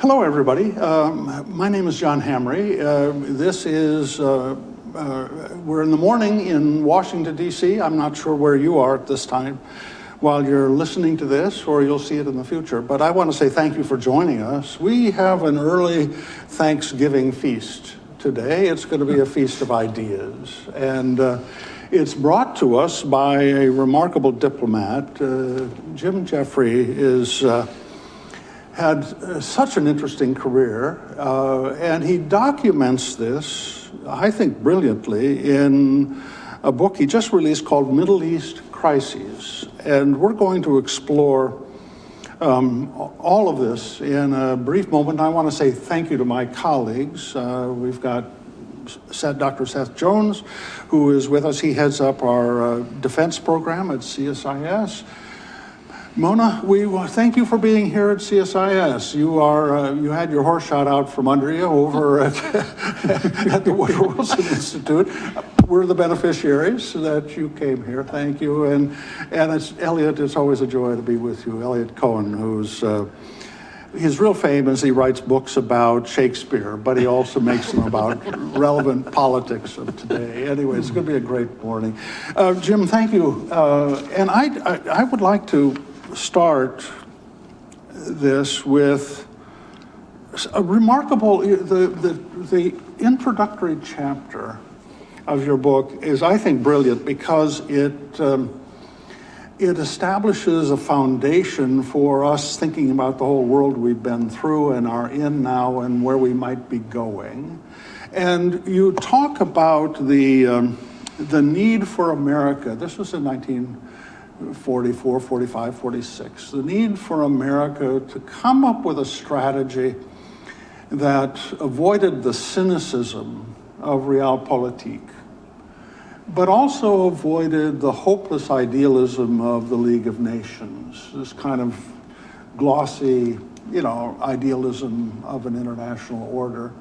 Hello, everybody. My name is John Hamre. This is, we're in the morning in Washington, D.C. I'm not sure where you are at this time while you're listening to this, or you'll see it in the future. But I want to say thank you for joining us. We have an early Thanksgiving feast today. It's going to be a feast of ideas. And it's brought to us by a remarkable diplomat. Jim Jeffrey had such an interesting career, and he documents this, I think brilliantly, in a book he just released called Middle East Crises. And we're going to explore all of this in a brief moment. I want to say thank you to my colleagues. We've got Dr. Seth Jones, who is with us. He heads up our defense program at CSIS. Mona, we thank you for being here at CSIS. You had your horse shot out from under you over at the Woodrow Wilson Institute. We're the beneficiaries that you came here. Thank you. And it's Eliot, it's always a joy to be with you. Eliot Cohen, who's his real fame is he writes books about Shakespeare, but he also makes them about relevant politics of today. Anyway, it's going to be a great morning. Jim, thank you. And I would like to start this with a remarkable, the introductory chapter of your book is, I think, brilliant because it establishes a foundation for us thinking about the whole world we've been through and are in now and where we might be going. And you talk about the need for America. This was in 1944, 45, 46. The need for America to come up with a strategy that avoided the cynicism of realpolitik, but also avoided the hopeless idealism of the League of Nations, this kind of glossy, idealism of an international order.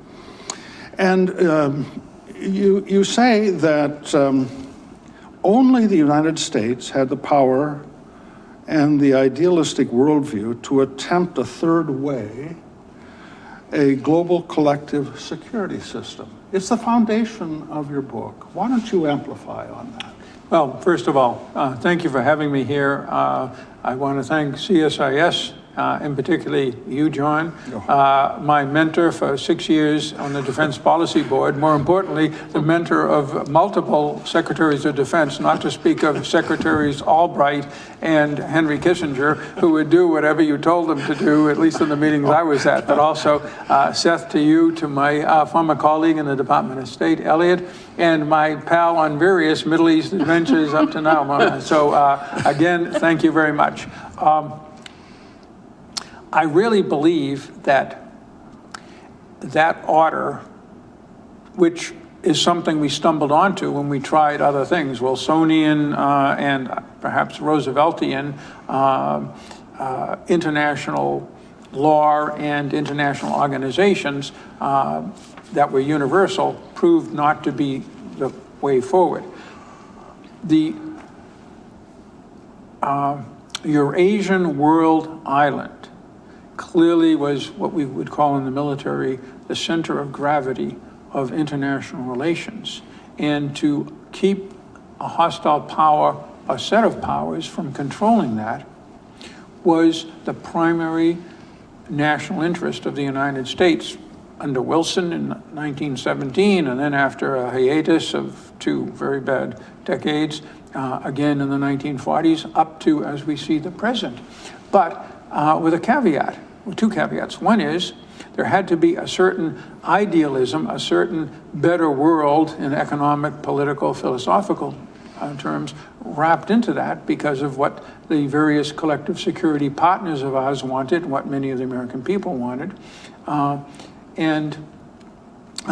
And you say that only the United States had the power and the idealistic worldview to attempt a third way, a global collective security system. It's the foundation of your book. Why don't you amplify on that? Well, first of all, thank you for having me here. I want to thank CSIS, and particularly you, John, my mentor for 6 years on the Defense Policy Board. More importantly, the mentor of multiple Secretaries of Defense, not to speak of Secretaries Albright and Henry Kissinger, who would do whatever you told them to do, at least in the meetings I was at. But also, Seth, to you, to my former colleague in the Department of State, Eliot, and my pal on various Middle East adventures up to now, Mona. So again, thank you very much. I really believe that order, which is something we stumbled onto when we tried other things, Wilsonian and perhaps Rooseveltian international law and international organizations that were universal, proved not to be the way forward. The Eurasian world island clearly was what we would call in the military the center of gravity of international relations. And to keep a hostile power, a set of powers, from controlling that was the primary national interest of the United States under Wilson in 1917, and then after a hiatus of 2 very bad decades, again in the 1940s, up to, as we see, the present. But with a caveat, with 2 caveats. One is there had to be a certain idealism, a certain better world in economic, political, philosophical terms wrapped into that because of what the various collective security partners of ours wanted, what many of the American people wanted.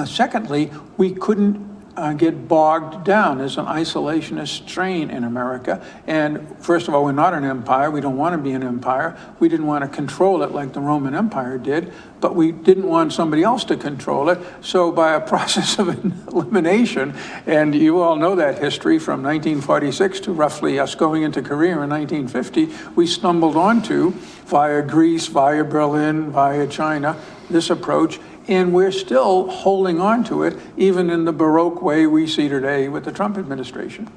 Secondly, we couldn't get bogged down as an isolationist strain in America. And first of all, we're not an empire. We don't want to be an empire. We didn't want to control it like the Roman Empire did, but we didn't want somebody else to control it. So by a process of elimination, and you all know that history from 1946 to roughly us going into Korea in 1950, we stumbled onto, via Greece, via Berlin, via China, this approach, and we're still holding on to it, even in the Baroque way we see today with the Trump administration.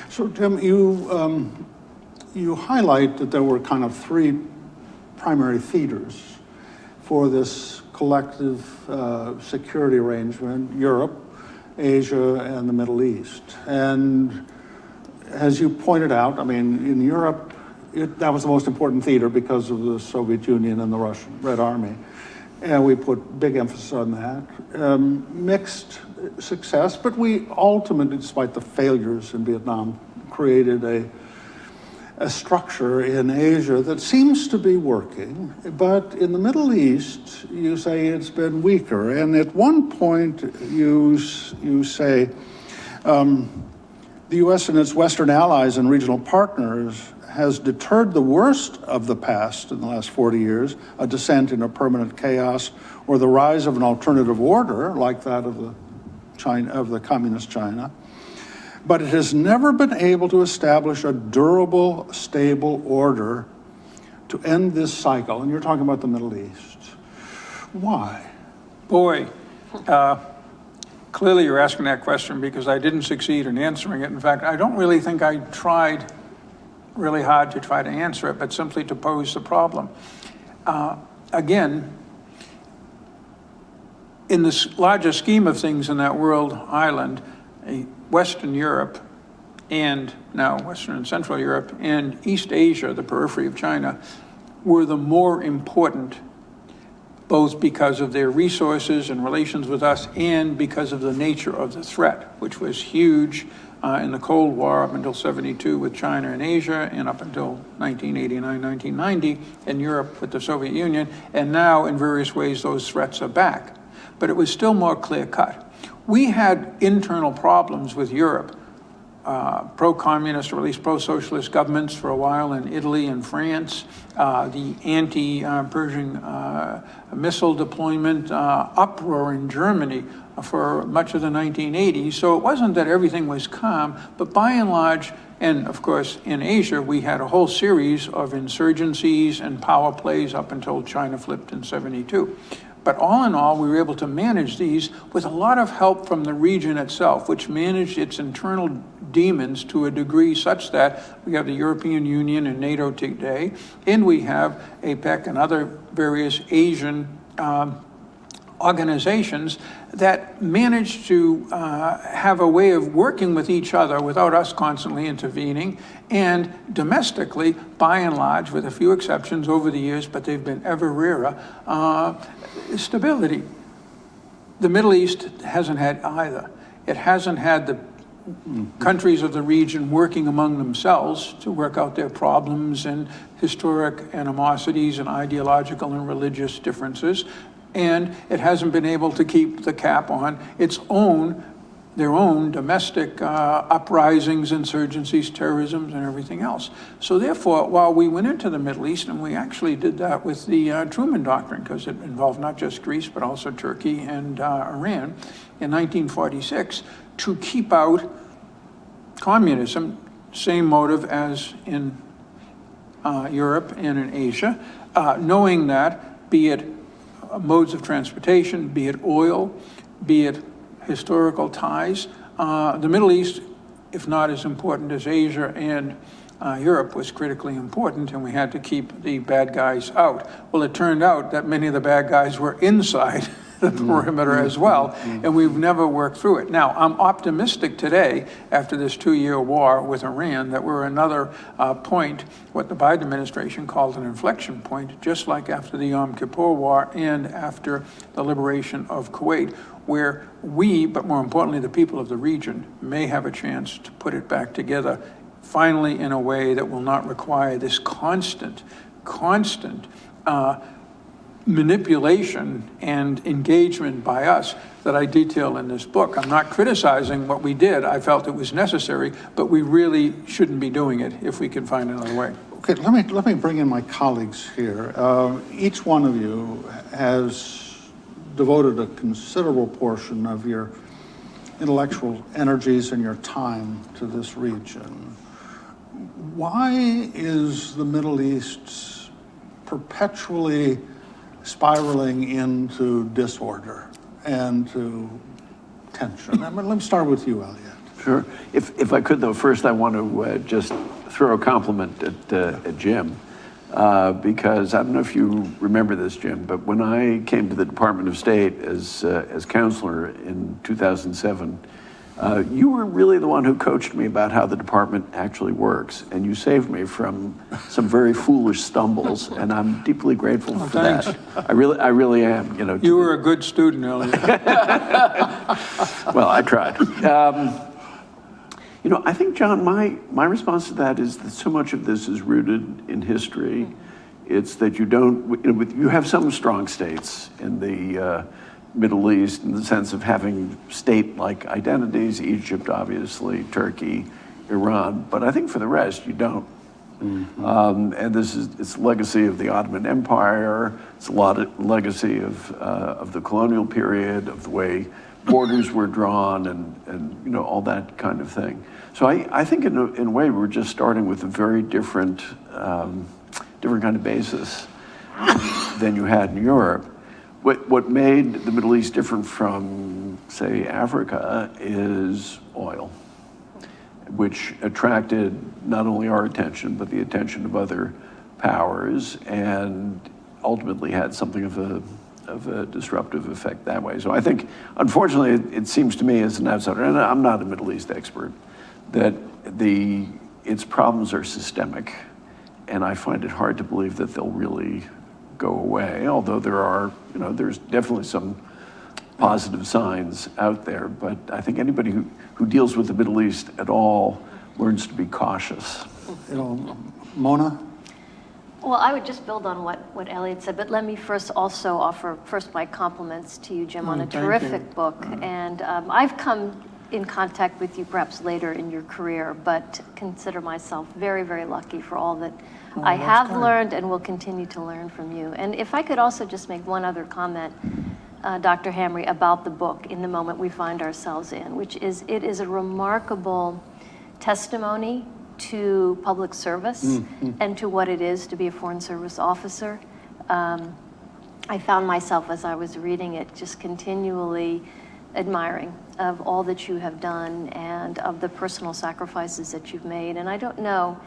So, Tim, you highlight that there were kind of three primary theaters for this collective security arrangement: Europe, Asia, and the Middle East. And as you pointed out, I mean, in Europe, that was the most important theater because of the Soviet Union and the Russian Red Army. And we put big emphasis on that. Mixed success, but we ultimately, despite the failures in Vietnam, created a structure in Asia that seems to be working. But in the Middle East, you say it's been weaker. And at one point, you say the U.S. and its Western allies and regional partners has deterred the worst of the past in the last 40 years, a descent into permanent chaos or the rise of an alternative order like that of the communist China. But it has never been able to establish a durable, stable order to end this cycle. And you're talking about the Middle East. Why? Boy, clearly you're asking that question because I didn't succeed in answering it. In fact, I don't really think I tried really hard to try to answer it, but simply to pose the problem. Again, in this larger scheme of things in that world island, Western Europe, and now Western and Central Europe, and East Asia, the periphery of China, were the more important, both because of their resources and relations with us and because of the nature of the threat, which was huge in the Cold War up until 72 with China and Asia, and up until 1989, 1990 in Europe with the Soviet Union, and now in various ways those threats are back. But it was still more clear-cut. We had internal problems with Europe, pro-communist or at least pro-socialist governments for a while in Italy and France, the anti-Persian missile deployment uproar in Germany for much of the 1980s. So it wasn't that everything was calm, but by and large, and of course in Asia, we had a whole series of insurgencies and power plays up until China flipped in 72. But all in all, we were able to manage these with a lot of help from the region itself, which managed its internal demons to a degree such that we have the European Union and NATO today, and we have APEC and other various Asian organizations that managed to have a way of working with each other without us constantly intervening, and domestically, by and large, with a few exceptions over the years, but they've been ever rarer, stability. The Middle East hasn't had either. It hasn't had the countries of the region working among themselves to work out their problems and historic animosities and ideological and religious differences. And it hasn't been able to keep the cap on their own domestic uprisings, insurgencies, terrorism, and everything else. So therefore, while we went into the Middle East, and we actually did that with the Truman Doctrine, because it involved not just Greece, but also Turkey and Iran in 1946, to keep out communism, same motive as in Europe and in Asia, knowing that, be it modes of transportation, be it oil, be it historical ties. The Middle East, if not as important as Asia and Europe, was critically important, and we had to keep the bad guys out. Well, it turned out that many of the bad guys were inside the perimeter as well, and we've never worked through it. Now, I'm optimistic today, after this 2-year war with Iran, that we're another point, what the Biden administration called an inflection point, just like after the Yom Kippur War and after the liberation of Kuwait, where we, but more importantly, the people of the region, may have a chance to put it back together, finally in a way that will not require this constant manipulation and engagement by us that I detail in this book. I'm not criticizing what we did. I felt it was necessary, but we really shouldn't be doing it if we can find another way. Okay, let me bring in my colleagues here. Each one of you has devoted a considerable portion of your intellectual energies and your time to this region. Why is the Middle East perpetually spiraling into disorder and to tension. I mean, let me start with you, Eliot. Sure. If I could, though, first I want to just throw a compliment at Jim, because I don't know if you remember this, Jim, but when I came to the Department of State as counselor in 2007, you were really the one who coached me about how the department actually works, and you saved me from some very foolish stumbles, and I'm deeply grateful for thanks. that. I really am. You were a good student, Eliot. Well, I tried. I think, John, my response to that is that so much of this is rooted in history. It's that you have some strong states in the Middle East in the sense of having state-like identities, Egypt, obviously, Turkey, Iran, but I think for the rest, you don't. Mm-hmm. And it's a legacy of the Ottoman Empire, it's a legacy of the colonial period, of the way borders were drawn and all that kind of thing. So I think in a way we're just starting with a very different kind of basis than you had in Europe. What made the Middle East different from, say, Africa is oil, which attracted not only our attention, but the attention of other powers, and ultimately had something of a disruptive effect that way. So I think, unfortunately, it seems to me as an outsider, and I'm not a Middle East expert, that its problems are systemic, and I find it hard to believe that they'll really go away, although there's definitely some positive signs out there, but I think anybody who deals with the Middle East at all learns to be cautious. Mona? Well, I would just build on what Eliot said, but let me first also offer my compliments to you, Jim, on a terrific book. And I've come in contact with you perhaps later in your career, but consider myself very, very lucky for all that I have learned and will continue to learn from you. And if I could also just make one other comment, Dr. Hamre, about the book in the moment we find ourselves in, which is it is a remarkable testimony to public service and to what it is to be a Foreign Service officer. I found myself, as I was reading it, just continually admiring of all that you have done and of the personal sacrifices that you've made. And I don't know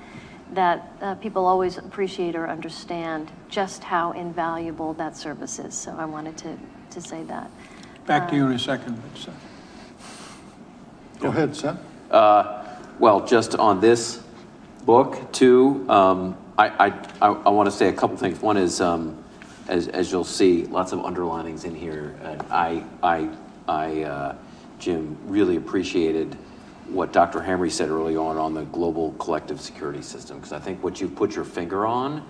that people always appreciate or understand just how invaluable that service is. So I wanted to say that. Back to you in a second. Seth. Go ahead, Seth. Well, just on this book too, I want to say a couple things. One is, as you'll see, lots of underlinings in here. I Jim, really appreciated what Dr. Hamre said early on the global collective security system, because I think what you've put your finger on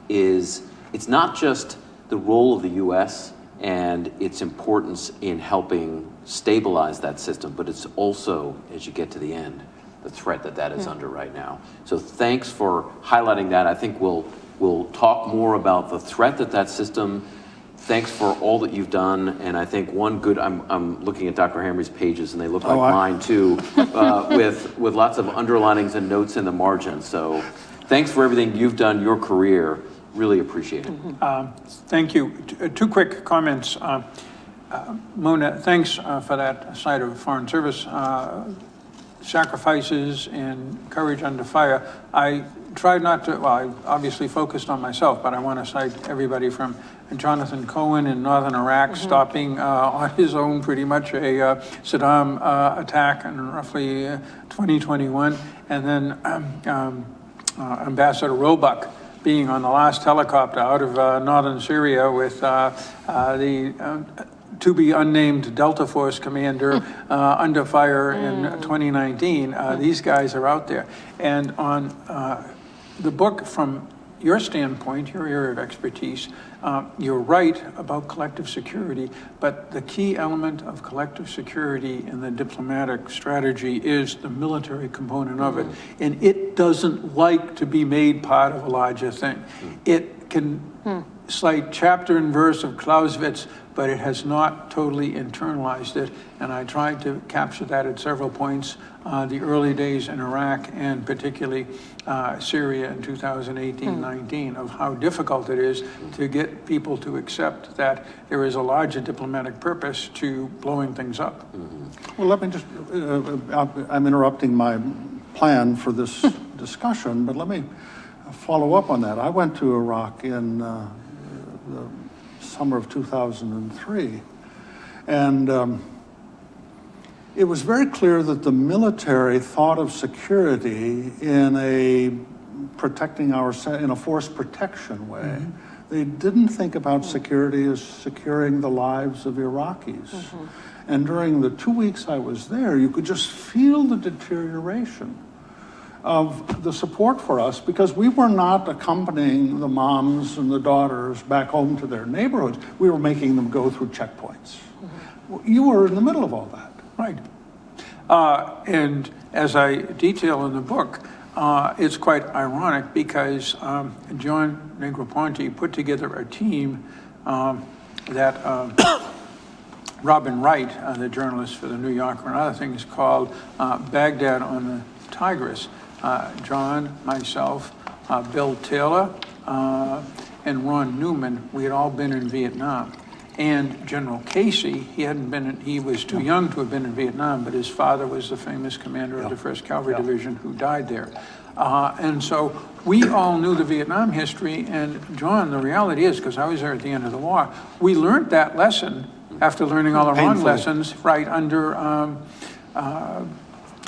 is it's not just the role of the U.S. and its importance in helping stabilize that system, but it's also, as you get to the end, the threat that is under right now. So thanks for highlighting that. I think we'll talk more about the threat that system. Thanks for all that you've done, and I think one good. I'm looking at Dr. Hamre's pages, and they look like mine too, with lots of underlinings and notes in the margin. So, thanks for everything you've done, your career. Really appreciate it. Thank you. Two quick comments. Mona, thanks for that side of Foreign Service sacrifices and courage under fire. I tried not to. Well, I obviously focused on myself, but I want to cite everybody from Jonathan Cohen in northern Iraq, stopping on his own pretty much a Saddam attack in roughly 2021, and then Ambassador Roebuck being on the last helicopter out of northern Syria with the to-be unnamed Delta Force commander under fire in 2019. These guys are out there. And on the book, from your standpoint, your area of expertise, you're right about collective security, but the key element of collective security in the diplomatic strategy is the military component of it. And it doesn't like to be made part of a larger thing. It can cite chapter and verse of Clausewitz, but it has not totally internalized it. And I tried to capture that at several points, the early days in Iraq and particularly Syria in 2018-19, of how difficult it is to get people to accept that there is a larger diplomatic purpose to blowing things up. Well, let me just, I'm interrupting my plan for this discussion, but let me follow up on that. I went to Iraq in the summer of 2003, and it was very clear that the military thought of security in a force protection way. They didn't think about security as securing the lives of Iraqis. And during the 2 weeks I was there, you could just feel the deterioration of the support for us, because we were not accompanying the moms and the daughters back home to their neighborhoods. We were making them go through checkpoints. You were in the middle of all that. Right. And as I detail in the book, it's quite ironic because John Negroponte put together a team that Robin Wright, the journalist for the New Yorker and other things, called Baghdad on the Tigris. John, myself, Bill Taylor, and Ron Newman, we had all been in Vietnam. And General Casey, he was too young to have been in Vietnam, but his father was the famous commander of the 1st Cavalry Division who died there. And so we all knew the Vietnam history, and John, the reality is, because I was there at the end of the war, we learned that lesson after learning all the wrong lessons, right, under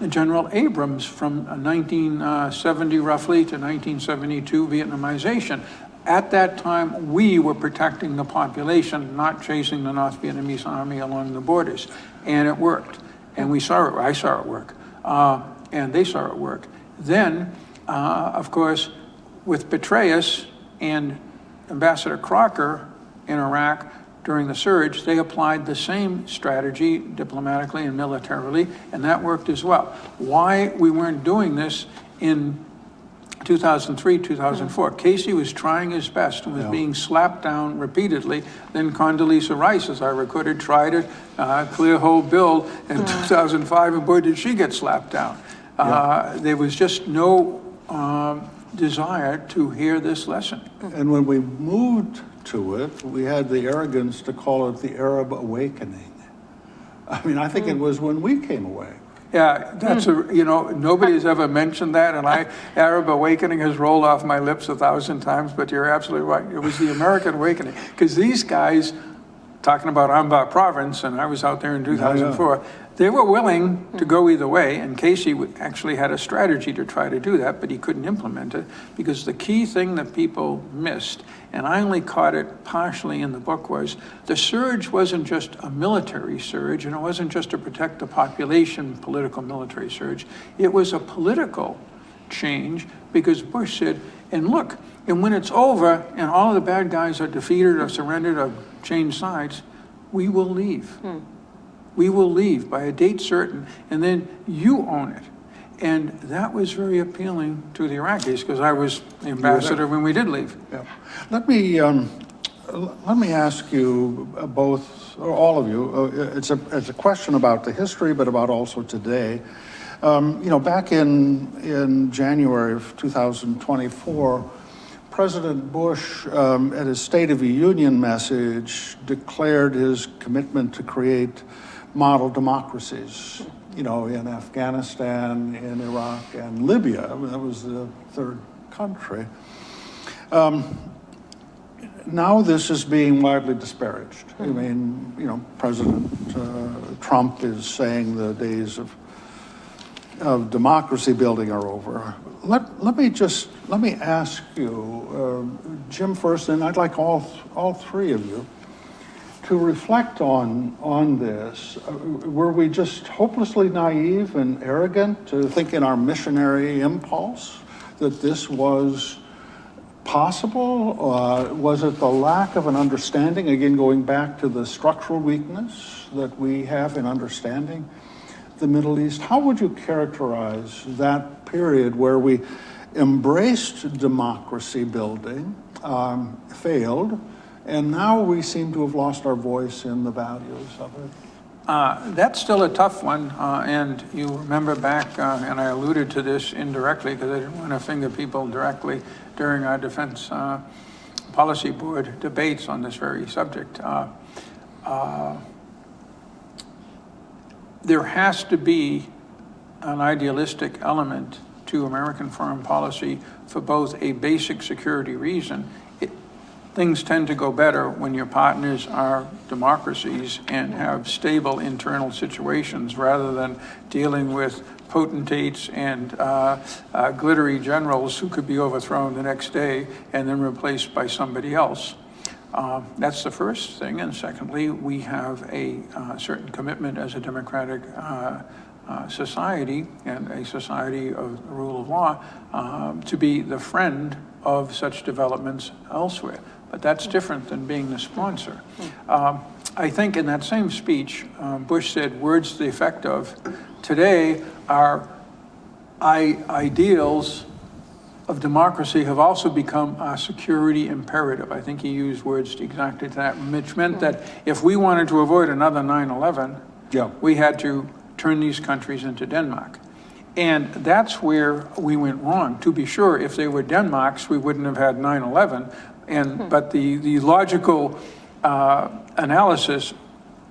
General Abrams from 1970 roughly to 1972 Vietnamization. At that time, we were protecting the population, not chasing the North Vietnamese army along the borders. And it worked. And we saw it, I saw it work. And they saw it work. Then, of course, with Petraeus and Ambassador Crocker in Iraq during the surge, they applied the same strategy diplomatically and militarily, and that worked as well. Why we weren't doing this in 2003, 2004. Casey was trying his best and was being slapped down repeatedly. Then Condoleezza Rice, as I recorded, tried a clear whole bill in 2005, and boy, did she get slapped down. There was just no desire to hear this lesson. And when we moved to it, we had the arrogance to call it the Arab awakening. I mean, I think it was when we came away. Yeah, that's nobody's ever mentioned that, and Arab awakening has rolled off my lips 1,000 times, but you're absolutely right. It was the American awakening, because these guys, talking about Anbar province, and I was out there in 2004, they were willing to go either way, and Casey actually had a strategy to try to do that, but he couldn't implement it, because the key thing that people missed, and I only caught it partially in the book, was the surge wasn't just a military surge, and it wasn't just to protect the population, political military surge. It was a political change, because Bush said, and look, and when it's over, and all of the bad guys are defeated or surrendered or changed sides, we will leave. We will leave by a date certain, and then you own it. And that was very appealing to the Iraqis, because I was the ambassador when we did leave. Yeah. Let me ask you both, or all of you, it's a question about the history, but about also today. Back in January of 2024, President Bush, at his State of the Union message, declared his commitment to create model democracies, in Afghanistan, in Iraq, and Libya. That was the third country. Now this is being widely disparaged. I mean, President Trump is saying the days of democracy building are over. Let me ask you, Jim first, and I'd like all three of you to reflect on this. Were we just hopelessly naive and arrogant to think in our missionary impulse that this was possible? Was it the lack of an understanding, again going back to the structural weakness that we have in understanding the Middle East? How would you characterize that period where we embraced democracy building, failed, And now we seem to have lost our voice in the values of it. That's still a tough one, and you remember back, and I alluded to this indirectly because I didn't want to finger people directly during our Defense Policy Board debates on this very subject. There has to be an idealistic element to American foreign policy for both a basic security reason. Things tend to go better when your partners are democracies and have stable internal situations rather than dealing with potentates and glittery generals who could be overthrown the next day and then replaced by somebody else. That's the first thing. And secondly, we have a certain commitment as a democratic society and a society of the rule of law to be the friend of such developments elsewhere. But that's different than being the sponsor. I think in that same speech, Bush said words to the effect of, today our ideals of democracy have also become a security imperative. I think he used words exactly to that, which meant that if we wanted to avoid another 9/11, we had to turn these countries into Denmark. And that's where we went wrong. To be sure, if they were Denmarks, we wouldn't have had 9/11. But the logical analysis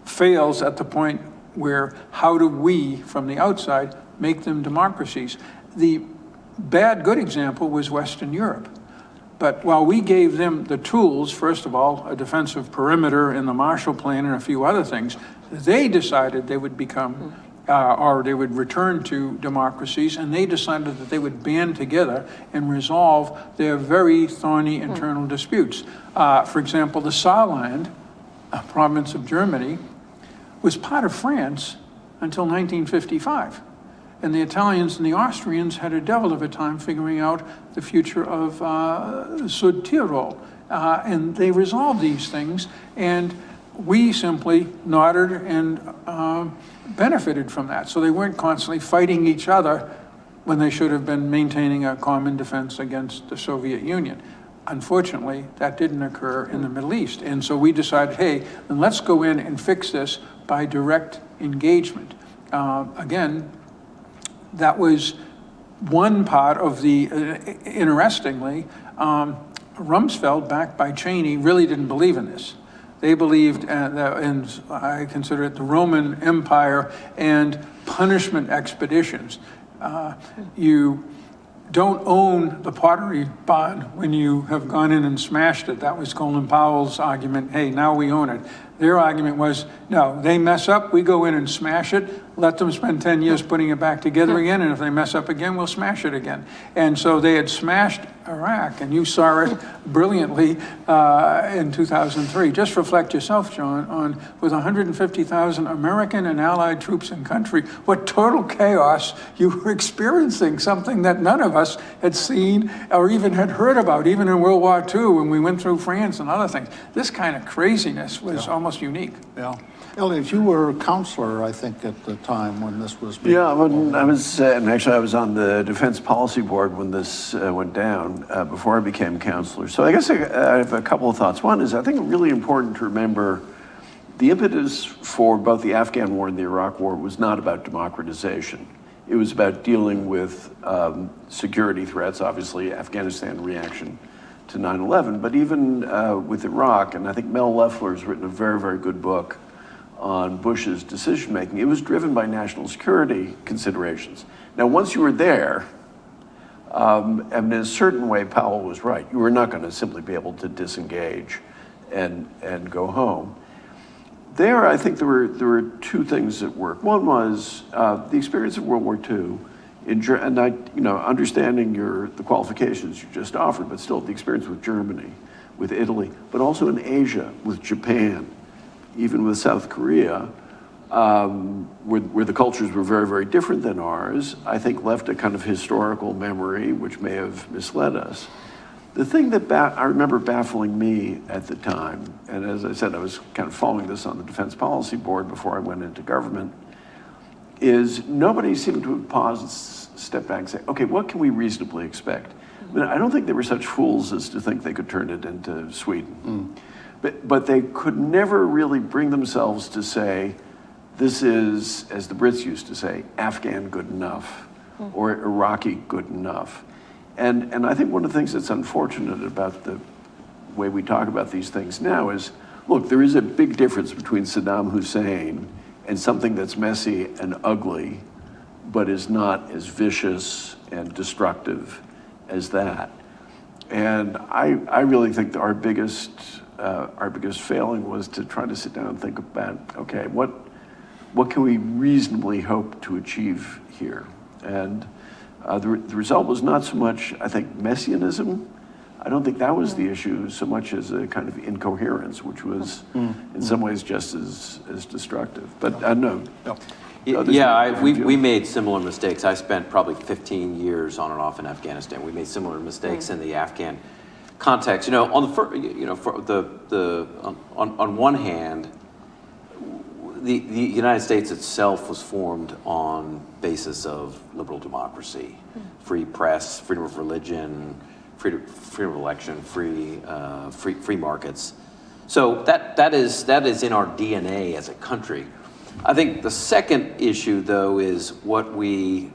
fails at the point where how do we, from the outside, make them democracies? The good example was Western Europe. But while we gave them the tools, first of all, a defensive perimeter in the Marshall Plan and a few other things, they decided they would become or they would return to democracies, and they decided that they would band together and resolve their very thorny internal disputes. For example, the Saarland, a province of Germany, was part of France until 1955. And the Italians and the Austrians had a devil of a time figuring out the future of Südtirol. And they resolved these things, and we simply nodded and benefited from that. So they weren't constantly fighting each other when they should have been maintaining a common defense against the Soviet Union. Unfortunately, that didn't occur in the Middle East. And so we decided, hey, then let's go in and fix this by direct engagement. Again, that was one part of the, interestingly, Rumsfeld, backed by Cheney, really didn't believe in this. They believed, and I consider it the Roman Empire and punishment expeditions. You don't own the Pottery Barn when you have gone in and smashed it. That was Colin Powell's argument. Hey, now we own it. Their argument was, no, they mess up, we go in and smash it, let them spend 10 years putting it back together again, and if they mess up again, we'll smash it again. And so they had smashed Iraq, and you saw it brilliantly in 2003. Just reflect yourself, John, on with 150,000 American and Allied troops in country, what total chaos you were experiencing, something that none of us had seen or even had heard about, even in World War II when we went through France and other things. This kind of craziness was almost unique. Yeah. Eliot, you were a counselor, I think, at the time when this was being when I was, and actually I was on the Defense Policy Board when this went down, before I became counselor. So I guess I have a couple of thoughts. One is I think really important to remember the impetus for both the Afghan war and the Iraq war was not about democratization. It was about dealing with security threats, obviously Afghanistan reaction to 9/11, but even with Iraq, and I think Mel Leffler's written a very, very good book on Bush's decision-making. It was driven by national security considerations. Now, once you were there, and in a certain way, Powell was right. You were not going to simply be able to disengage and go home. There, I think there were two things that worked. One was the experience of World War II, and understanding the qualifications you just offered, but still the experience with Germany, with Italy, but also in Asia with Japan, even with South Korea, where the cultures were very, very different than ours, I think left a kind of historical memory which may have misled us. The thing that I remember baffling me at the time, and as I said, I was kind of following this on the Defense Policy Board before I went into government, is nobody seemed to have paused and step back and say, okay, what can we reasonably expect? I mean, I don't think they were such fools as to think they could turn it into Sweden. but they could never really bring themselves to say, this is, as the Brits used to say, Afghan good enough, or Iraqi good enough. And I think one of the things that's unfortunate about the way we talk about these things now is, look, there is a big difference between Saddam Hussein and something that's messy and ugly, but is not as vicious and destructive as that. And I really think that our biggest failing was to try to sit down and think about, okay, what can we reasonably hope to achieve here? And the result was not so much, I think, messianism. I don't think that was the issue so much as a kind of incoherence, which was in some ways just as destructive. But no. We made similar mistakes. I spent probably 15 years on and off in Afghanistan. We made similar mistakes in the Afghan context. On one hand, the United States itself was formed on basis of liberal democracy, free press, freedom of religion, freedom of election, free markets. So that is in our DNA as a country. I think the second issue, though, is what we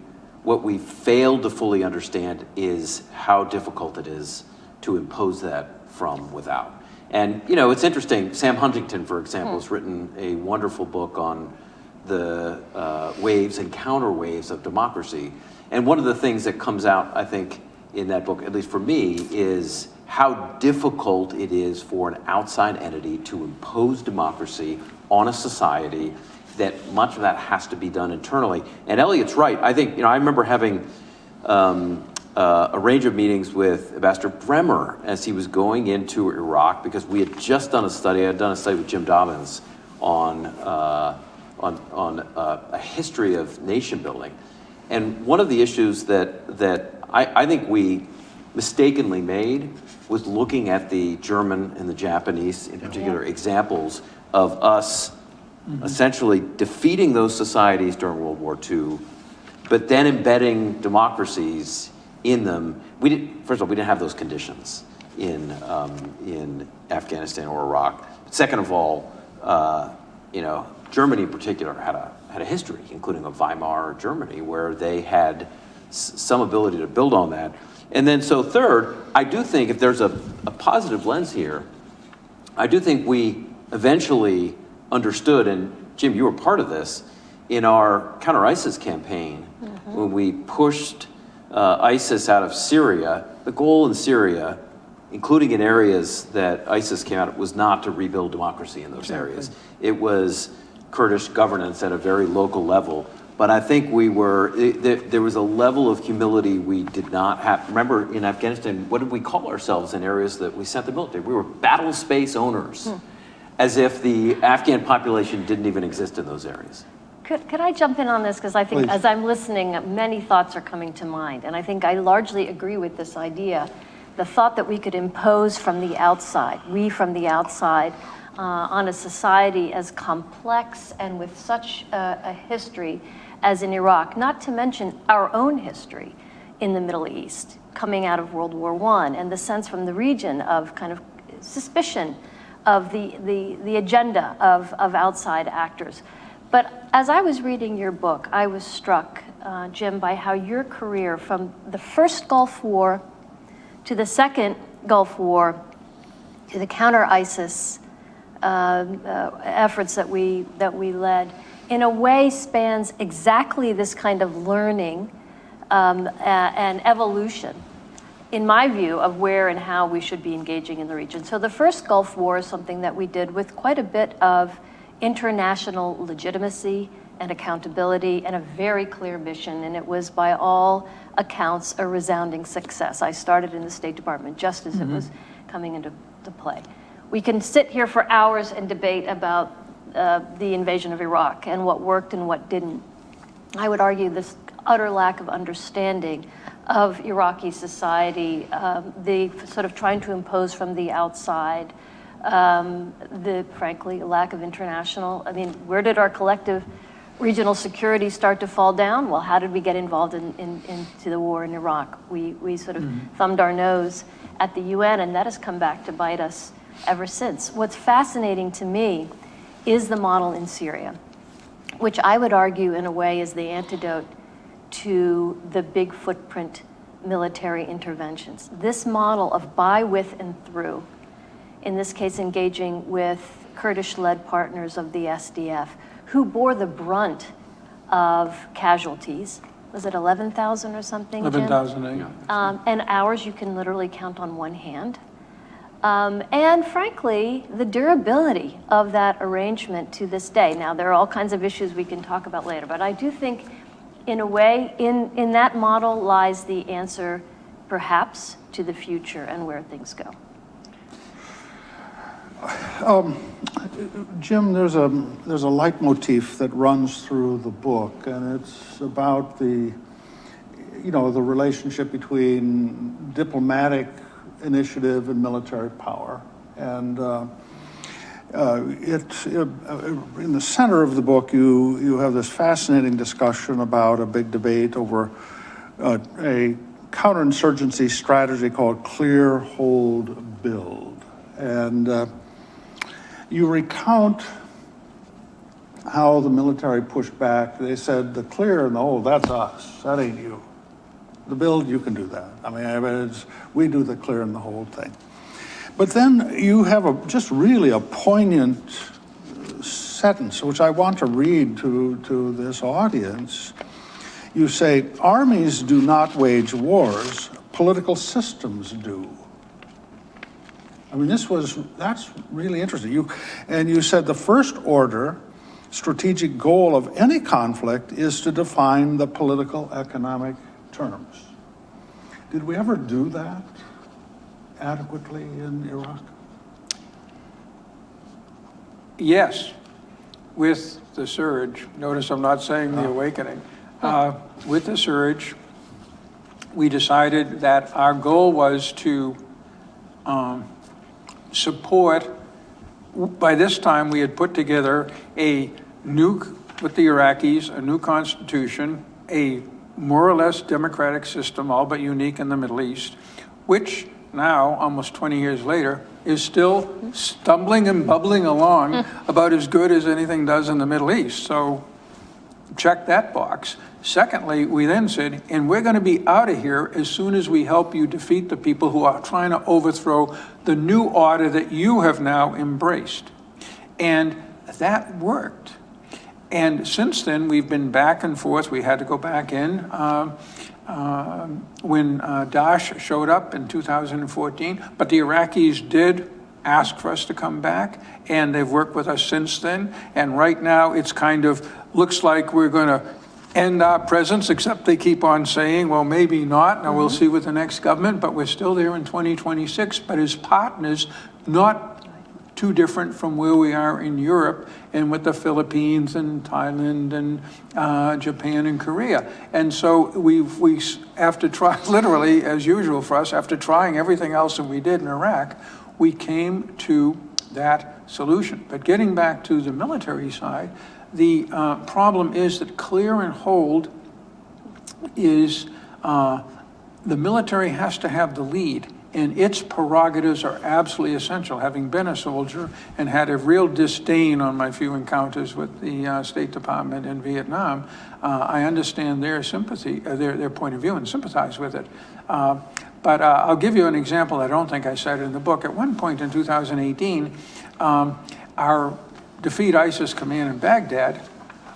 failed to fully understand is how difficult it is to impose that from without. And it's interesting. Sam Huntington, for example, has written a wonderful book on the waves and counter waves of democracy. And one of the things that comes out, I think, in that book, at least for me, is how difficult it is for an outside entity to impose democracy on a society, that much of that has to be done internally. And Eliot's right. I think, I remember having a range of meetings with Ambassador Bremer as he was going into Iraq, because we had just done a study. I had done a study with Jim Dobbins on a history of nation building. And one of the issues that I think we mistakenly made was looking at the German and the Japanese, in particular, examples of us essentially defeating those societies during World War II, but then embedding democracies in them. First of all, we didn't have those conditions in Afghanistan or Iraq. But second of all, Germany in particular had a history, including a Weimar Germany, where they had some ability to build on that. And then so third, I do think if there's a positive lens here, I do think we eventually understood, and Jim, you were part of this, in our counter-ISIS campaign, when we pushed ISIS out of Syria. The goal in Syria, including in areas that ISIS came out, was not to rebuild democracy in those areas. It was Kurdish governance at a very local level. But I think there was a level of humility we did not have. Remember, in Afghanistan, what did we call ourselves in areas that we sent the military? We were battle space owners, as if the Afghan population didn't even exist in those areas. Could I jump in on this? Because I think Please. as I'm listening, many thoughts are coming to mind. And I think I largely agree with this idea. The thought that we could impose from the outside, on a society as complex and with such a history as in Iraq, not to mention our own history in the Middle East, coming out of World War I, and the sense from the region of kind of suspicion of the agenda of outside actors. But as I was reading your book, I was struck, Jim, by how your career, from the first Gulf War to the second Gulf War to the counter-ISIS efforts that we led, in a way spans exactly this kind of learning and evolution, in my view, of where and how we should be engaging in the region. So the first Gulf War is something that we did with quite a bit of international legitimacy and accountability and a very clear mission, and it was by all accounts a resounding success. I started in the State Department just as it was coming into play. We can sit here for hours and debate about the invasion of Iraq and what worked and what didn't. I would argue this utter lack of understanding of Iraqi society, the sort of trying to impose from the outside, the frankly lack of international. I mean, where did our collective regional security start to fall down? Well, how did we get involved into the war in Iraq? We sort of thumbed our nose at the UN, and that has come back to bite us ever since. What's fascinating to me is the model in Syria, which I would argue in a way is the antidote to the big footprint military interventions. This model of by, with, and through, in this case engaging with Kurdish-led partners of the SDF, who bore the brunt of casualties. Was it 11,000 or something, Jim? 11,000, And ours you can literally count on one hand. And frankly, the durability of that arrangement to this day. Now, there are all kinds of issues we can talk about later, but I do think, in a way, in that model lies the answer, perhaps, to the future and where things go. Jim, there's a leitmotif that runs through the book, and it's about the relationship between diplomatic initiative and military power. And in the center of the book, you have this fascinating discussion about a big debate over a counterinsurgency strategy called clear, hold, build. And you recount how the military pushed back. They said, the clear and the hold, that's us, that ain't you. The build, you can do that. I mean, we do the clear and the hold thing. But then you have just really a poignant sentence, which I want to read to this audience. You say, armies do not wage wars, political systems do. I mean, that's really interesting. You said the first order strategic goal of any conflict is to define the political economic terms. Did we ever do that adequately in Iraq? Yes, with the surge. Notice I'm not saying the awakening. With the surge, we decided that our goal was to support. By this time, we had put together with the Iraqis, a new constitution, a more or less democratic system, all but unique in the Middle East, which now, almost 20 years later, is still stumbling and bubbling along about as good as anything does in the Middle East. So check that box. Secondly, we then said, and we're going to be out of here as soon as we help you defeat the people who are trying to overthrow the new order that you have now embraced. And that worked. And since then, we've been back and forth. We had to go back in when Daesh showed up in 2014. But the Iraqis did ask for us to come back, and they've worked with us since then. And right now, it's kind of looks like we're going to end our presence, except they keep on saying, well, maybe not. Now we'll see with the next government, but we're still there in 2026. But as partners, not too different from where we are in Europe and with the Philippines and Thailand and Japan and Korea. And so we after trying, literally as usual for us, after trying everything else that we did in Iraq, we came to that solution. But getting back to the military side, the problem is that clear and hold is the military has to have the lead, and its prerogatives are absolutely essential. Having been a soldier and had a real disdain on my few encounters with the State Department in Vietnam, I understand their sympathy, their point of view, and sympathize with it. But I'll give you an example I don't think I cited in the book. At one point in 2018, our Defeat ISIS command in Baghdad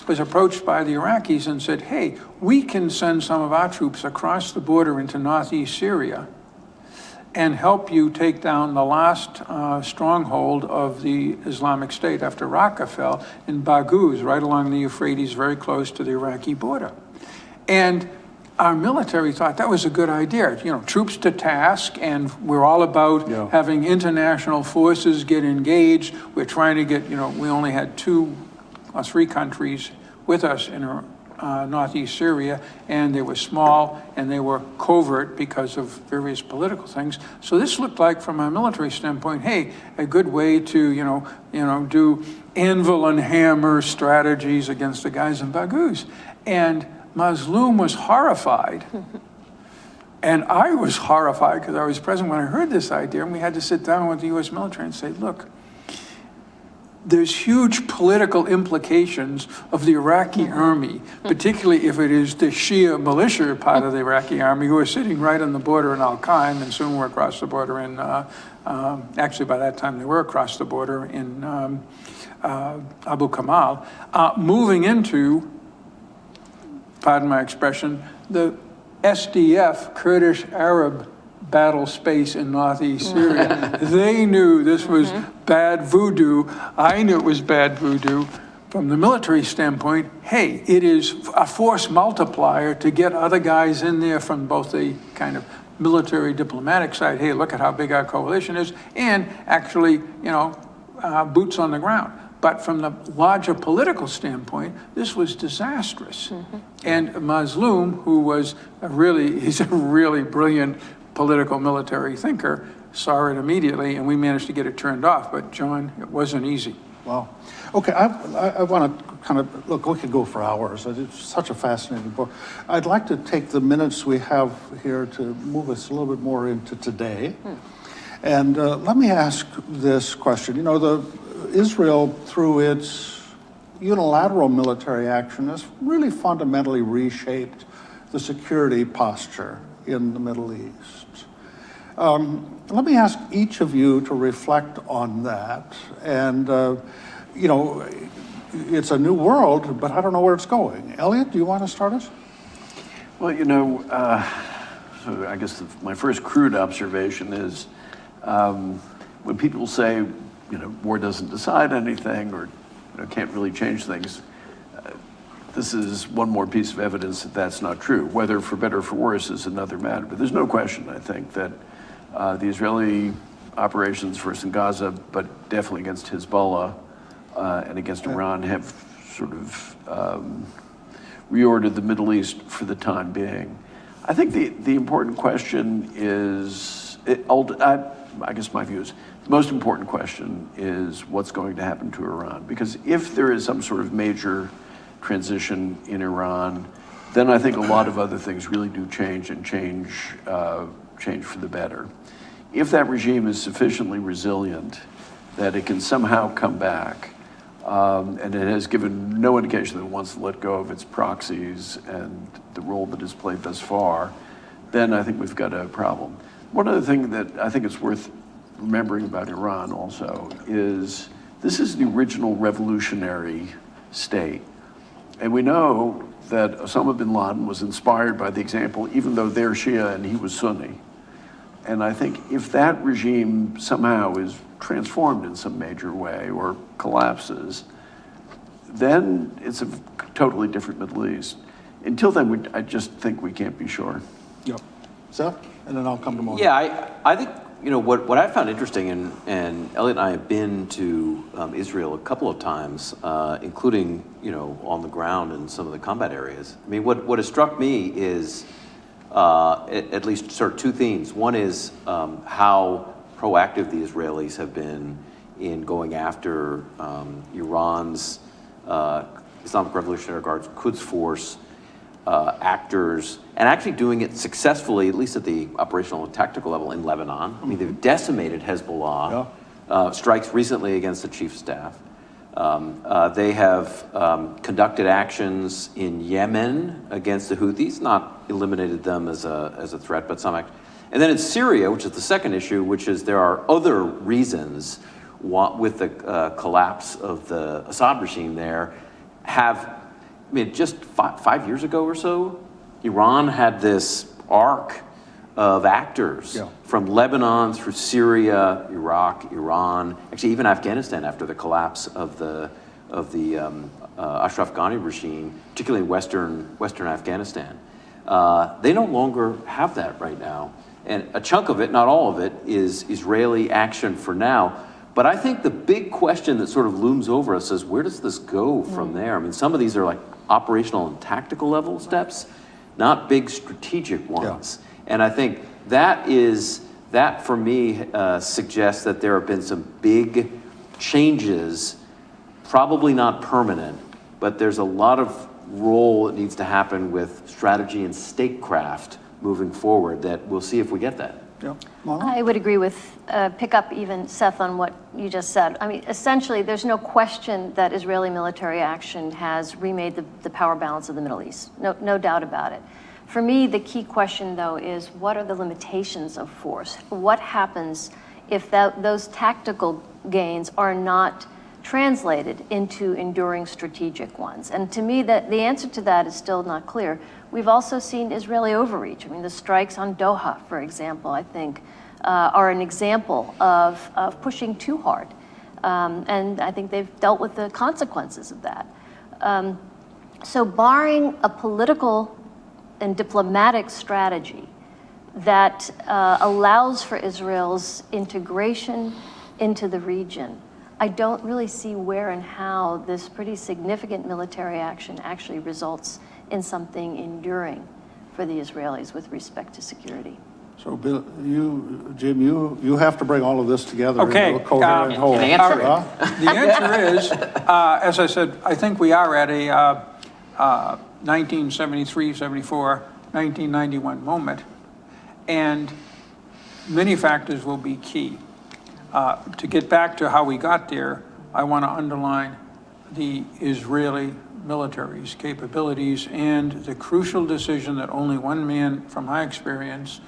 was approached by the Iraqis and said, hey, we can send some of our troops across the border into northeast Syria and help you take down the last stronghold of the Islamic State after Raqqa fell in Baghouz, right along the Euphrates, very close to the Iraqi border. And our military thought that was a good idea. Troops to task, and we're all about having international forces get engaged. We're trying to get, we only had 2 or 3 countries with us in northeast Syria, and they were small and they were covert because of various political things. So this looked like, from a military standpoint, hey, a good way to, do anvil and hammer strategies against the guys in Baghouz. And Mazloum was horrified And I was horrified because I was present when I heard this idea, and we had to sit down with the U.S. military and say, look, there's huge political implications of the Iraqi army, particularly if it is the Shia militia part of the Iraqi army who are sitting right on the border in Al-Qaim, and soon we're across the border in, actually by that time they were across the border in Abu Kamal, moving into, pardon my expression, the SDF, Kurdish Arab battle space in northeast Syria. They knew this was bad voodoo. I knew it was bad voodoo. From the military standpoint, hey, it is a force multiplier to get other guys in there from both the kind of military diplomatic side. Hey, look at how big our coalition is, and actually, boots on the ground. But from the larger political standpoint, this was disastrous. And Mazloum, who was he's a really brilliant political military thinker, saw it immediately, and we managed to get it turned off. But John, it wasn't easy. Wow. Okay, I want to kind of, look, we could go for hours. It's such a fascinating book. I'd like to take the minutes we have here to move us a little bit more into today. And let me ask this question. Israel, through its unilateral military action, has really fundamentally reshaped the security posture in the Middle East. Let me ask each of you to reflect on that. And, it's a new world, but I don't know where it's going. Eliot, do you want to start us? Well, so I guess my first crude observation is when people say, war doesn't decide anything or can't really change things, this is one more piece of evidence that that's not true. Whether for better or for worse is another matter. But there's no question, I think, that the Israeli operations, first in Gaza, but definitely against Hezbollah and against Iran, have sort of reordered the Middle East for the time being. I think the important question is, I guess my view is, the most important question is what's going to happen to Iran. Because if there is some sort of major transition in Iran, then I think a lot of other things really do change and change for the better. If that regime is sufficiently resilient that it can somehow come back, and it has given no indication that it wants to let go of its proxies and the role that it's played thus far, then I think we've got a problem. One other thing that I think it's worth remembering about Iran also is this is the original revolutionary state. And we know that Osama bin Laden was inspired by the example, even though they're Shia and he was Sunni. And I think if that regime somehow is transformed in some major way or collapses, then it's a totally different Middle East. Until then, I just think we can't be sure. Yep. Seth, and then I'll come to Mona. Yeah, I think, what I found interesting, and Eliot and I have been to Israel a couple of times, including, on the ground in some of the combat areas. I mean, what has struck me is at least sort of two themes. One is how proactive the Israelis have been in going after Iran's Islamic Revolutionary Guard's Quds Force actors, and actually doing it successfully, at least at the operational and tactical level, in Lebanon. I mean, they've decimated Hezbollah, strikes recently against the chief of staff. They have conducted actions in Yemen against the Houthis, not eliminated them as a threat, but some act. And then in Syria, which is the second issue, which is there are other reasons with the collapse of the Assad regime there, just 5 years ago or so, Iran had this arc of actors from Lebanon through Syria, Iraq, Iran, actually even Afghanistan after the collapse of the Ashraf Ghani regime, particularly in Western Afghanistan. They no longer have that right now. And a chunk of it, not all of it, is Israeli action for now. But I think the big question that sort of looms over us is, where does this go from there? I mean, some of these are like operational and tactical level steps, not big strategic ones. And I think that for me suggests that there have been some big changes, probably not permanent, but there's a lot of role that needs to happen with strategy and statecraft moving forward that we'll see if we get that. Yeah. Mona? I would agree with, pick up even, Seth, on what you just said. I mean, essentially, there's no question that Israeli military action has remade the power balance of the Middle East. No doubt about it. For me, the key question, though, is what are the limitations of force? What happens if those tactical gains are not translated into enduring strategic ones? And to me, the answer to that is still not clear. We've also seen Israeli overreach. I mean, the strikes on Doha, for example, I think, are an example of pushing too hard. And I think they've dealt with the consequences of that. So barring a political and diplomatic strategy that allows for Israel's integration into the region, I don't really see where and how this pretty significant military action actually results in something enduring for the Israelis with respect to security. So, Bill, Jim, you have to bring all of this together Okay, into a coherent whole. and answer it. The answer is, as I said, I think we are at a 1973, 74, 1991 moment, and many factors will be key. To get back to how we got there, I want to underline the Israeli military's capabilities and the crucial decision that only one man, from my experience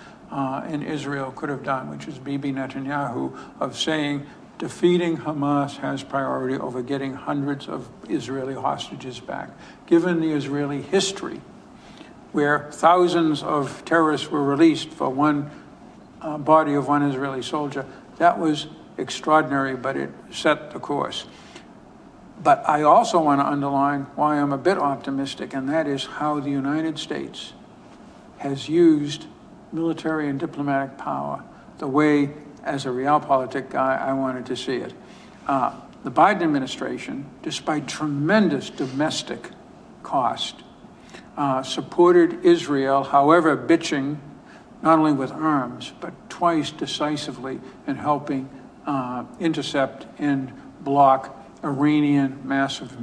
in Israel, could have done, which is Bibi Netanyahu, of saying defeating Hamas has priority over getting hundreds of Israeli hostages back. Given the Israeli history, where thousands of terrorists were released for one body of one Israeli soldier, that was extraordinary, but it set the course. But I also want to underline why I'm a bit optimistic, and that is how the United States has used military and diplomatic power the way, as a realpolitik guy, I wanted to see it. The Biden administration, despite tremendous domestic cost, supported Israel, however bitching, not only with arms, but twice decisively in helping intercept and block Iranian massive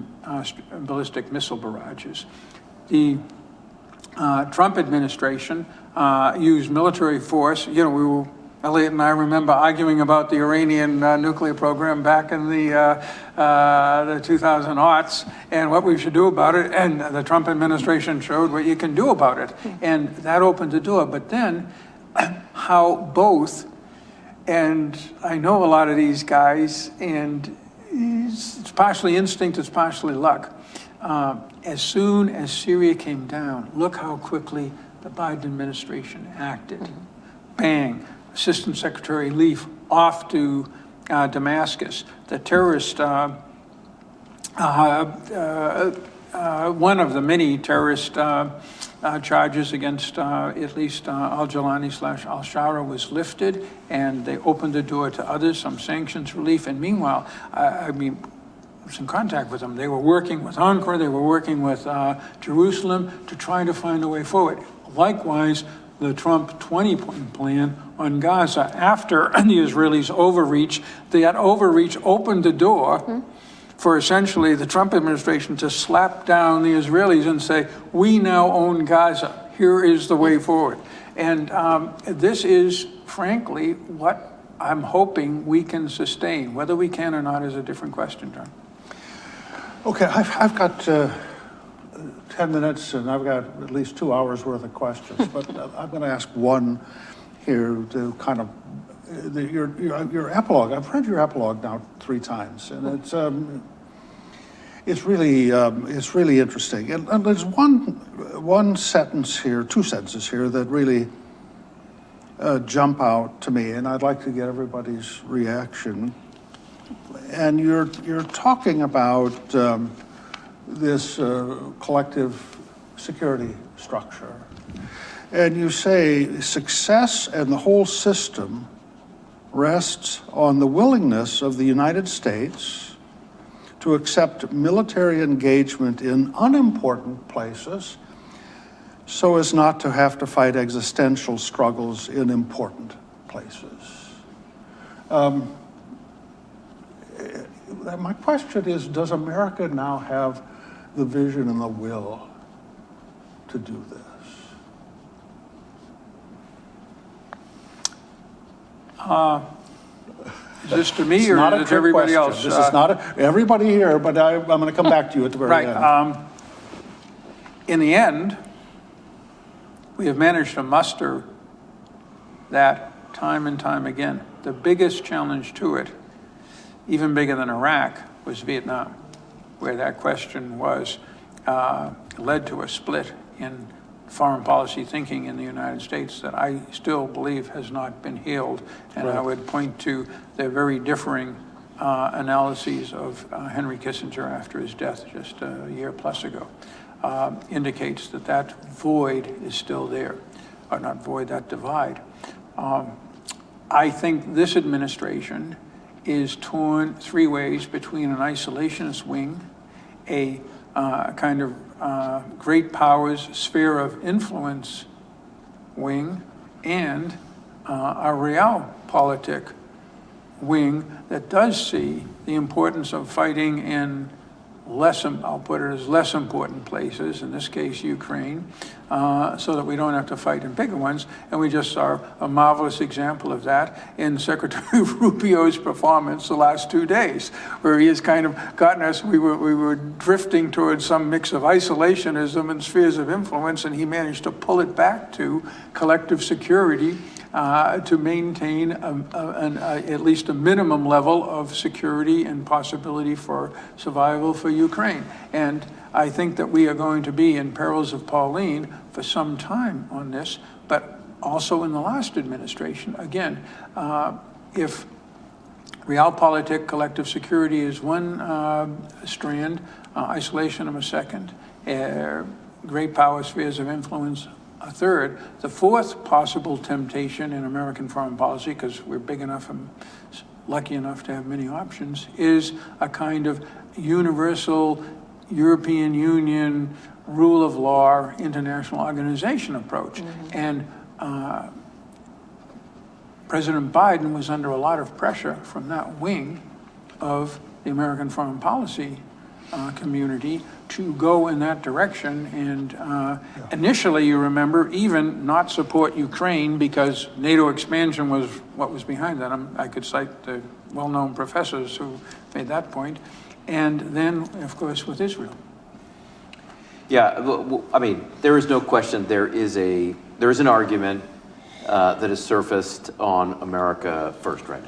ballistic missile barrages. The Trump administration used military force. You know, Eliot and I remember arguing about the Iranian nuclear program back in the 2000s and what we should do about it. And the Trump administration showed what you can do about it. And that opened the door. But then how both, and I know a lot of these guys, and it's partially instinct, it's partially luck. As soon as Syria came down, look how quickly the Biden administration acted. Bang, Assistant Secretary Leaf off to Damascus. The terrorist, one of the many terrorist charges against at least al-Jawlani/al-Shara was lifted, and they opened the door to others, some sanctions relief. And meanwhile, I was in contact with them. They were working with Ankara, they were working with Jerusalem to try to find a way forward. Likewise, the Trump 20-point plan on Gaza, after the Israelis' overreach, that overreach opened the door for essentially the Trump administration to slap down the Israelis and say, we now own Gaza. Here is the way forward. And this is, frankly, what I'm hoping we can sustain. Whether we can or not is a different question, John. Okay, I've got 10 minutes and I've got at least 2 hours worth of questions, but I'm going to ask one here to kind of, your epilogue. I've read your epilogue now 3 times, and it's really interesting. And there's one sentence here, 2 sentences here that really jump out to me, and I'd like to get everybody's reaction. And you're talking about this collective security structure. And you say success and the whole system rests on the willingness of the United States to accept military engagement in unimportant places so as not to have to fight existential struggles in important places. My question is, does America now have the vision and the will to do this? Is this to me It's or not a is it trick everybody question. else? This is not everybody here, but I'm going to come back to you at the very Right. end. In the end, we have managed to muster that time and time again. The biggest challenge to it, even bigger than Iraq, was Vietnam, where that question was led to a split in foreign policy thinking in the United States that I still believe has not been healed. And I would point to the very differing analyses of Henry Kissinger after his death just a year plus ago. Indicates that that void is still there, or not void, that divide. I think this administration is torn three ways between an isolationist wing, a kind of great powers sphere of influence wing, and a realpolitik wing that does see the importance of fighting in I'll put it as less important places, in this case Ukraine, so that we don't have to fight in bigger ones. And we just saw a marvelous example of that in Secretary Rubio's performance the last 2 days, where he has kind of gotten us, we were drifting towards some mix of isolationism and spheres of influence, and he managed to pull it back to collective security to maintain at least a minimum level of security and possibility for survival for Ukraine. And I think that we are going to be in perils of Pauline for some time on this, but also in the last administration. Again, if realpolitik, collective security is one strand, isolationism a second, great power spheres of influence a third. The fourth possible temptation in American foreign policy, because we're big enough and lucky enough to have many options, is a kind of universal European Union rule of law, international organization approach. And President Biden was under a lot of pressure from that wing of the American foreign policy community to go in that direction. And initially, you remember, even not support Ukraine because NATO expansion was what was behind that. I could cite the well-known professors who made that point. And then, of course, with Israel. Yeah, well, I mean, there is no question there is an argument that has surfaced on America first right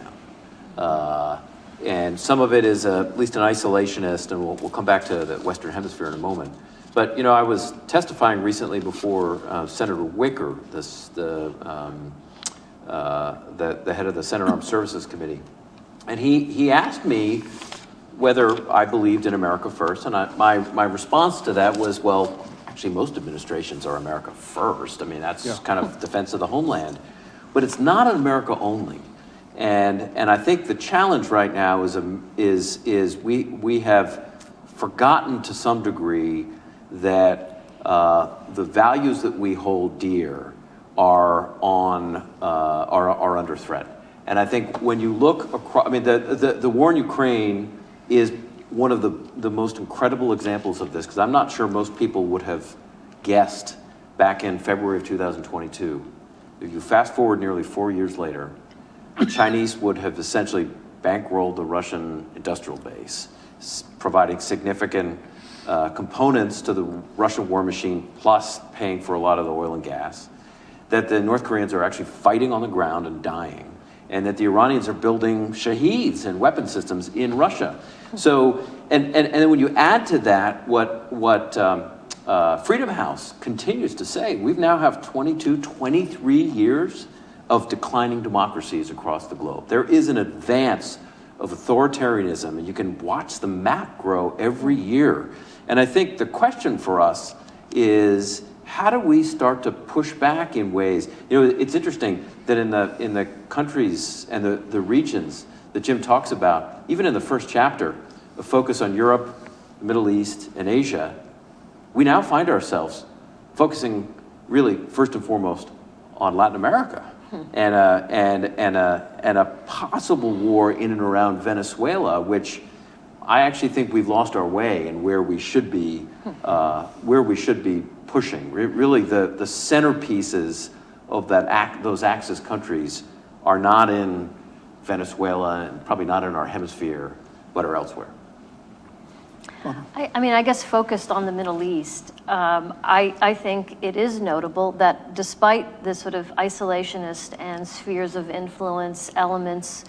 now. And some of it is at least an isolationist, and we'll come back to the Western Hemisphere in a moment. But, you know, I was testifying recently before Senator Wicker, the head of the Senate Armed Services Committee. And he asked me whether I believed in America first. And my response to that was, well, actually, most administrations are America first. I mean, that's kind of defense of the homeland. But it's not an America only. And I think the challenge right now is we have forgotten to some degree that the values that we hold dear are under threat. And I think when you look across, I mean, the war in Ukraine is one of the most incredible examples of this, because I'm not sure most people would have guessed back in February of 2022. If you fast forward nearly 4 years later, the Chinese would have essentially bankrolled the Russian industrial base, providing significant components to the Russian war machine, plus paying for a lot of the oil and gas, that the North Koreans are actually fighting on the ground and dying, and that the Iranians are building shaheeds and weapon systems in Russia. So, and then when you add to that what Freedom House continues to say, we now have 23 years of declining democracies across the globe. There is an advance of authoritarianism, and you can watch the map grow every year. And I think the question for us is, how do we start to push back in ways? You know, it's interesting that in the countries and the regions that Jim talks about, even in the first chapter, a focus on Europe, the Middle East, and Asia, we now find ourselves focusing really first and foremost on Latin America. And a possible war in and around Venezuela, which I actually think we've lost our way and where we should be pushing. Really, the centerpieces of those Axis countries are not in Venezuela and probably not in our hemisphere, but are elsewhere? I mean, I guess focused on the Middle East, I think it is notable that despite the sort of isolationist and spheres of influence elements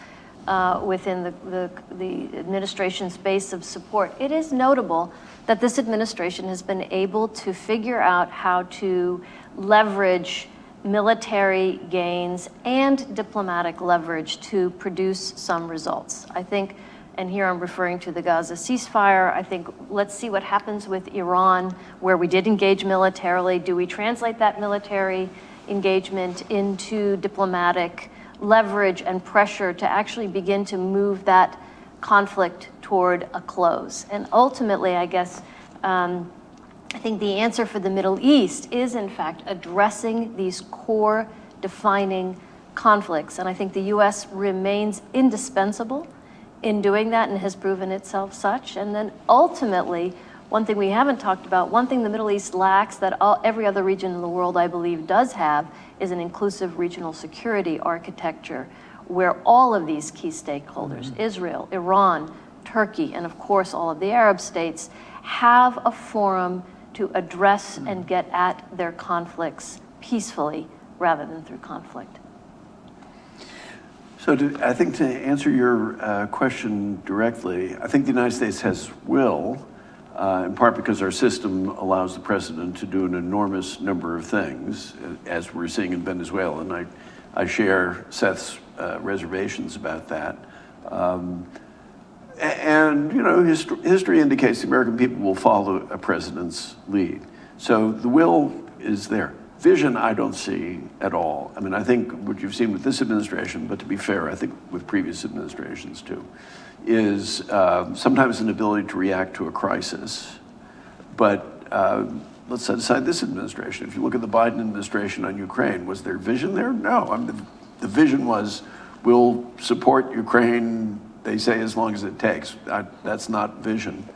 within the administration's base of support, it is notable that this administration has been able to figure out how to leverage military gains and diplomatic leverage to produce some results. I think, and here I'm referring to the Gaza ceasefire, I think let's see what happens with Iran, where we did engage militarily. Do we translate that military engagement into diplomatic leverage and pressure to actually begin to move that conflict toward a close? And ultimately, I guess, I think the answer for the Middle East is, in fact, addressing these core defining conflicts. And I think the U.S. remains indispensable in doing that and has proven itself such. And then ultimately, one thing we haven't talked about, one thing the Middle East lacks that every other region in the world, I believe, does have, is an inclusive regional security architecture where all of these key stakeholders, Israel, Iran, Turkey, and of course all of the Arab states, have a forum to address and get at their conflicts peacefully rather than through conflict. So I think to answer your question directly, I think the United States has will, in part because our system allows the president to do an enormous number of things, as we're seeing in Venezuela, and I share Seth's reservations about that. And you know, history indicates the American people will follow a president's lead. So the will is there. Vision, I don't see at all. I mean, I think what you've seen with this administration, but to be fair, I think with previous administrations too, is sometimes an ability to react to a crisis. But let's set aside this administration. If you look at the Biden administration on Ukraine, was there vision there? No. I mean, the vision was, we'll support Ukraine, they say, as long as it takes. That's not vision.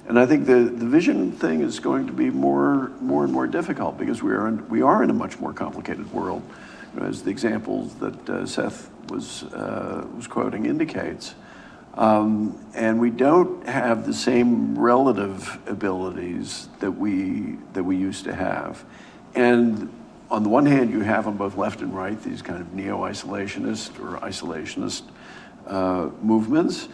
And I think the vision thing is going to be more and more difficult because we are in a much more complicated world, you know, as the examples that Seth was quoting indicates. And we don't have the same relative abilities that we used to have. And on the one hand, you have on both left and right these kind of neo-isolationist or isolationist movements.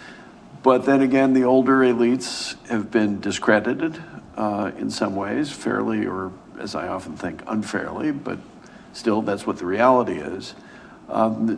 But then again, the older elites have been discredited in some ways, fairly, or as I often think, unfairly, but still that's what the reality is.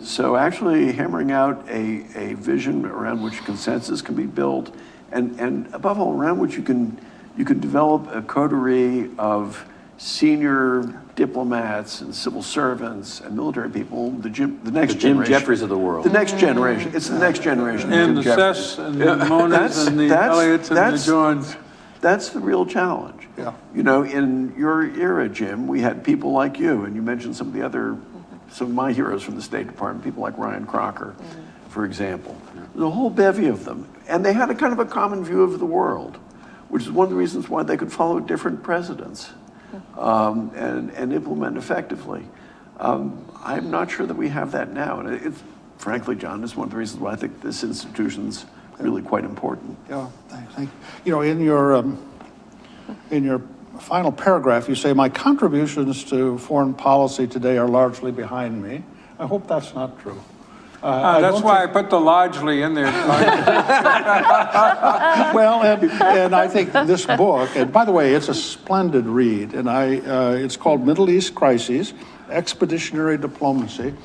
So actually hammering out a vision around which consensus can be built, and above all, around which you can develop a coterie of senior diplomats and civil servants and military people, the next Jim generation. Jeffries of the world. The next generation. It's the next generation. And the Jim Jeffries. Seths and the Monas and the Eliots and the Johns. That's the real challenge. Yeah. You know, in your era, Jim, we had people like you, and you mentioned some of my heroes from the State Department, people like Ryan Crocker, for example. There's a whole bevy of them. And they had a kind of a common view of the world, which is one of the reasons why they could follow different presidents and implement effectively. I'm not sure that we have that now. And it's, frankly, John, it's one of the reasons why I think this institution's really quite important. Yeah, thank you. You know, in your final paragraph, you say, my contributions to foreign policy today are largely behind me. I hope that's not true. That's why I put the largely in there. Well, and I think this book, and by the way, it's a splendid read, and it's called Middle East Crises, Expeditionary Diplomacy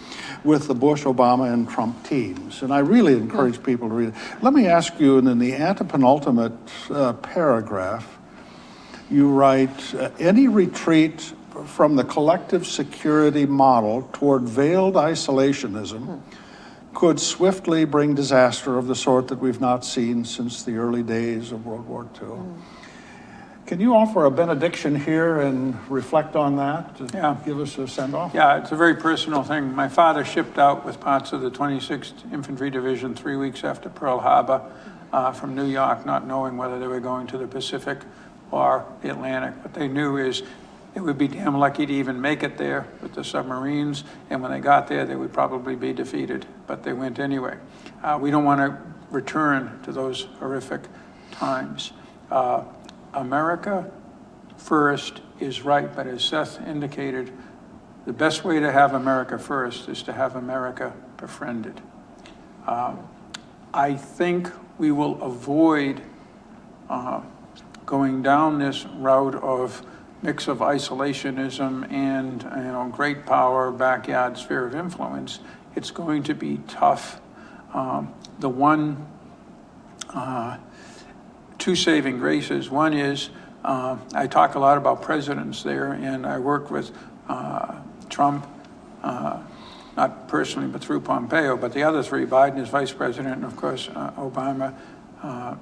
with the Bush, Obama, and Trump teams. And I really encourage people to read it. Let me ask you, and in the antepenultimate paragraph, you write, any retreat from the collective security model toward veiled isolationism could swiftly bring disaster of the sort that we've not seen since the early days of World War II. Can you offer a benediction here and reflect on that? Yeah. Give us a send-off? Yeah, it's a very personal thing. My father shipped out with parts of the 26th Infantry Division 3 weeks after Pearl Harbor from New York, not knowing whether they were going to the Pacific or the Atlantic. What they knew is They would be damn lucky to even make it there with the submarines, and when they got there, they would probably be defeated, but they went anyway. We don't want to return to those horrific times. America first is right, but as Seth indicated, the best way to have America first is to have America befriended. I think we will avoid going down this route of mix of isolationism and great power, backyard sphere of influence. It's going to be tough. Two saving graces. One is I talk a lot about presidents there, and I work with Trump, not personally, but through Pompeo, but the other three, Biden as vice president, and of course, Obama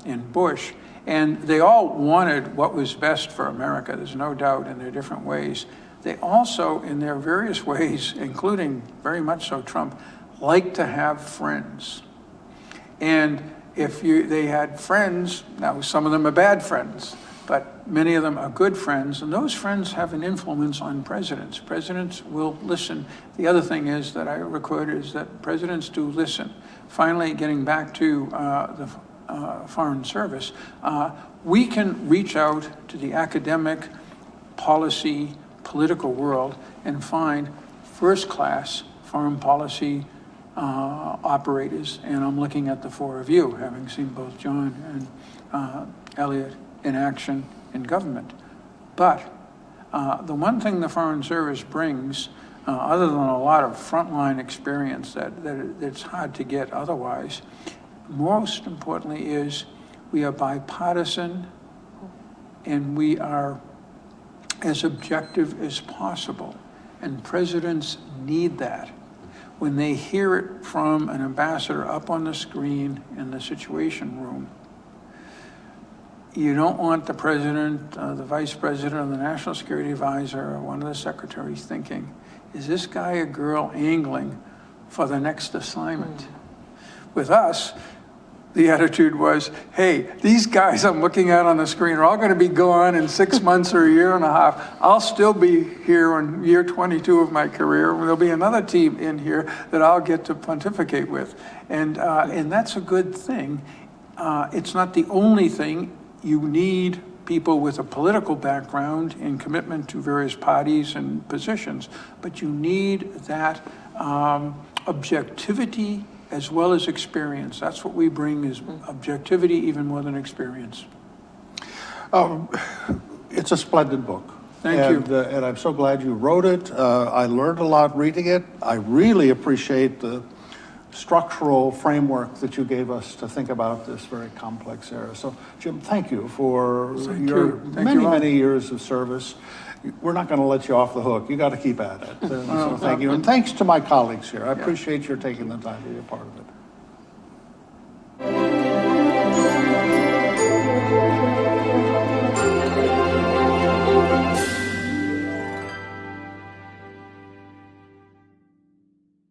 and Bush. And they all wanted what was best for America, there's no doubt, in their different ways. They also, in their various ways, including very much so Trump, like to have friends. And if they had friends, now some of them are bad friends, but many of them are good friends, and those friends have an influence on presidents. Presidents will listen. The other thing is that I record is that presidents do listen. Finally, getting back to the Foreign Service, we can reach out to the academic, policy, political world and find first-class foreign policy operators, and I'm looking at the four of you, having seen both John and Eliot in action in government. But the one thing the Foreign Service brings, other than a lot of frontline experience that it's hard to get otherwise, most importantly is we are bipartisan and we are as objective as possible. And presidents need that. When they hear it from an ambassador up on the screen in the Situation Room, you don't want the president, the vice president, or the national security advisor, or one of the secretaries thinking, is this guy or girl angling for the next assignment? With us, the attitude was, hey, these guys I'm looking at on the screen are all going to be gone in 6 months or a year and a half. I'll still be here in year 22 of my career. There'll be another team in here that I'll get to pontificate with. And that's a good thing. It's not the only thing. You need people with a political background and commitment to various parties and positions, but you need that objectivity as well as experience. That's what we bring, is objectivity even more than experience. It's a splendid book. Thank you. And I'm so glad you wrote it. I learned a lot reading it. I really appreciate the structural framework that you gave us to think about this very complex area. So, Jim, thank you for your many years of service. We're not going to let you off the hook. You got to keep at it. So thank you. And thanks to my colleagues here. I appreciate your taking the time to be a part of it.